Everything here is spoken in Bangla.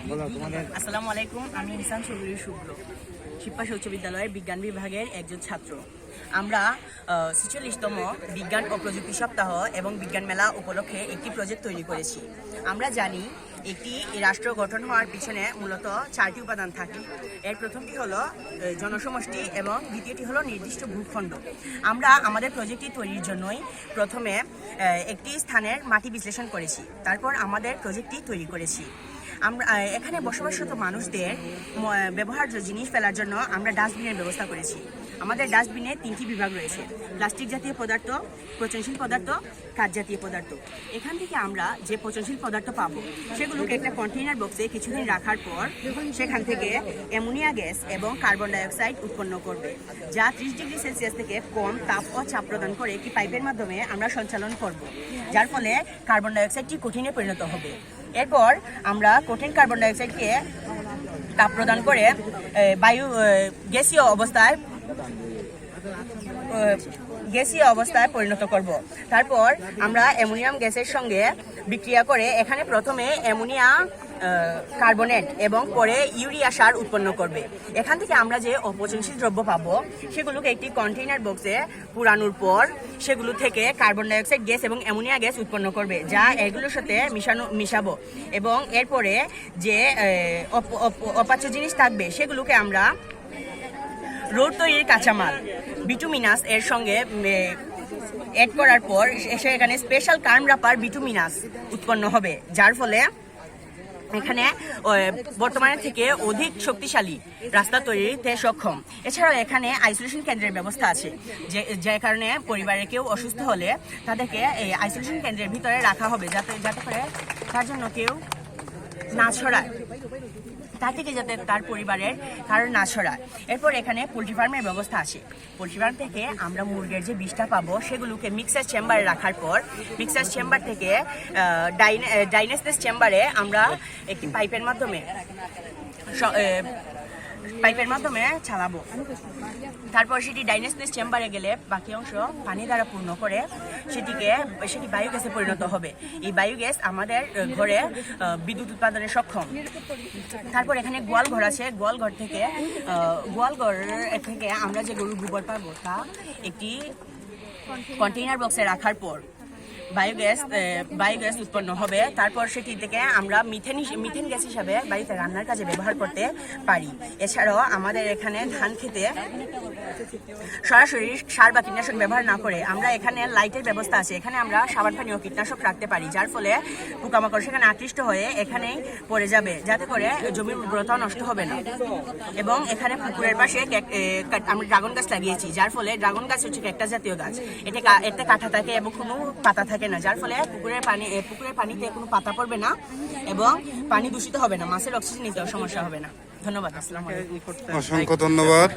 আসসালামু আলাইকুম, আমি ইহসান চৌধুরী শুভ্র, শিবপাশা উচ্চ বিদ্যালয়ের বিজ্ঞান বিভাগের একজন ছাত্র। আমরা ৪৬তম বিজ্ঞান ও প্রযুক্তি সপ্তাহ এবং বিজ্ঞান মেলা উপলক্ষে একটি প্রজেক্ট তৈরি করেছি। আমরা জানি একটি রাষ্ট্র গঠন হওয়ার পিছনে মূলত 4টি উপাদান থাকে। এর প্রথমটি হলো জনসমষ্টি এবং দ্বিতীয়টি হলো নির্দিষ্ট ভূখণ্ড। আমরা আমাদের প্রজেক্টটি তৈরির জন্যই প্রথমে একটি স্থানের মাটি বিশ্লেষণ করেছি, তারপর আমাদের প্রজেক্টটি তৈরি করেছি। আমরা এখানে বসবাসরত মানুষদের ব্যবহার্য জিনিস ফেলার জন্য আমরা ডাস্টবিনের ব্যবস্থা করেছি। আমাদের ডাস্টবিনে 3টি বিভাগ রয়েছে: প্লাস্টিক জাতীয় পদার্থ, পচনশীল পদার্থ, কাঠ জাতীয় পদার্থ। এখান থেকে আমরা যে পচনশীল পদার্থ পাবো সেগুলোকে একটা কন্টেইনার বক্সে কিছুদিন রাখার পর সেখান থেকে অ্যামোনিয়া গ্যাস এবং কার্বন ডাইঅক্সাইড উৎপন্ন করবে, যা 30 ডিগ্রি সেলসিয়াস থেকে কম তাপ ও চাপ প্রদান করে একটি পাইপের মাধ্যমে আমরা সঞ্চালন করব, যার ফলে কার্বন ডাইঅক্সাইডটি কঠিনে পরিণত হবে। এরপর আমরা কঠিন কার্বন ডাইঅক্সাইডকে তাপ প্রদান করে গ্যাসীয় অবস্থায় পরিণত করব। তারপর আমরা অ্যামোনিয়াম গ্যাসের সঙ্গে বিক্রিয়া করে এখানে প্রথমে অ্যামোনিয়া কার্বনেট এবং পরে ইউরিয়া সার উৎপন্ন করবে। এখান থেকে আমরা যে অপচনশীল দ্রব্য পাবো সেগুলোকে একটি কন্টেইনার বক্সে পুরানোর পর সেগুলো থেকে কার্বন ডাইঅক্সাইড গ্যাস এবং অ্যামোনিয়া গ্যাস উৎপন্ন করবে, যা এগুলোর সাথে মিশাবো এবং এরপরে যে অপাচ্য জিনিস থাকবে সেগুলোকে আমরা রোড তৈরির কাঁচামাল বিটুমিনাস এর সঙ্গে অ্যাড করার পর সেখানে স্পেশাল কার্ম রাপার বিটুমিনাস উৎপন্ন হবে, যার ফলে এখানে বর্তমানের থেকে অধিক শক্তিশালী রাস্তা তৈরিতে সক্ষম। এছাড়াও এখানে আইসোলেশন কেন্দ্রের ব্যবস্থা আছে, যে কারণে পরিবারে কেউ অসুস্থ হলে তাদেরকে এই আইসোলেশন কেন্দ্রের ভিতরে রাখা হবে, যাতে করে তার জন্য কেউ না ছড়ায়, তার থেকে যাতে তার পরিবারের কারণ না ছড়ায়। এরপর এখানে পোলট্রি ফার্মের ব্যবস্থা আছে। পোলট্রি ফার্ম থেকে আমরা মুরগির যে বিষটা পাবো সেগুলোকে মিক্সার চেম্বারে রাখার পর মিক্সার চেম্বার থেকে ডাইনেসনেস চেম্বারে আমরা একটি পাইপের মাধ্যমে চালাবো। তারপর সেটি ডাইনেসনেস চেম্বারে গেলে বাকি অংশ পানি দ্বারা পূর্ণ করে সেটি বায়োগ্যাসে পরিণত হবে। এই বায়োগ্যাস আমাদের ঘরে বিদ্যুৎ উৎপাদনে সক্ষম। তারপর এখানে গোয়ালঘর আছে। গোয়ালঘর থেকে আমরা যে গরুর গোবর পাবো তা একটি কন্টেইনার বক্সে রাখার পর বায়োগ্যাস উৎপন্ন হবে। তারপর সেটি থেকে আমরা মিথেন গ্যাস হিসাবে বাড়িতে রান্নার কাজে ব্যবহার করতে পারি। এছাড়াও আমাদের এখানে ধান খেতে সরাসরি সার বা কীটনাশক ব্যবহার না করে আমরা এখানে লাইটের ব্যবস্থা আছে। এখানে আমরা সাবান পানি ও কীটনাশক রাখতে পারি, যার ফলে পোকামাকড় সেখানে আকৃষ্ট হয়ে এখানেই পড়ে যাবে, যাতে করে জমির উর্বরতা নষ্ট হবে না। এবং এখানে পুকুরের পাশে আমরা ড্রাগন গাছ লাগিয়েছি, যার ফলে ড্রাগন গাছ হচ্ছে একটা জাতীয় গাছ। এতে কাঁটা থাকে এবং কোনো পাতা থাকে না, যার ফলে পুকুরের পানিতে কোনো পাতা পড়বে না এবং পানি দূষিত হবে না, মাছের অক্সিজেন নিতেও সমস্যা হবে না। ধন্যবাদ। আসসালামু আলাইকুম। অসংখ্য ধন্যবাদ।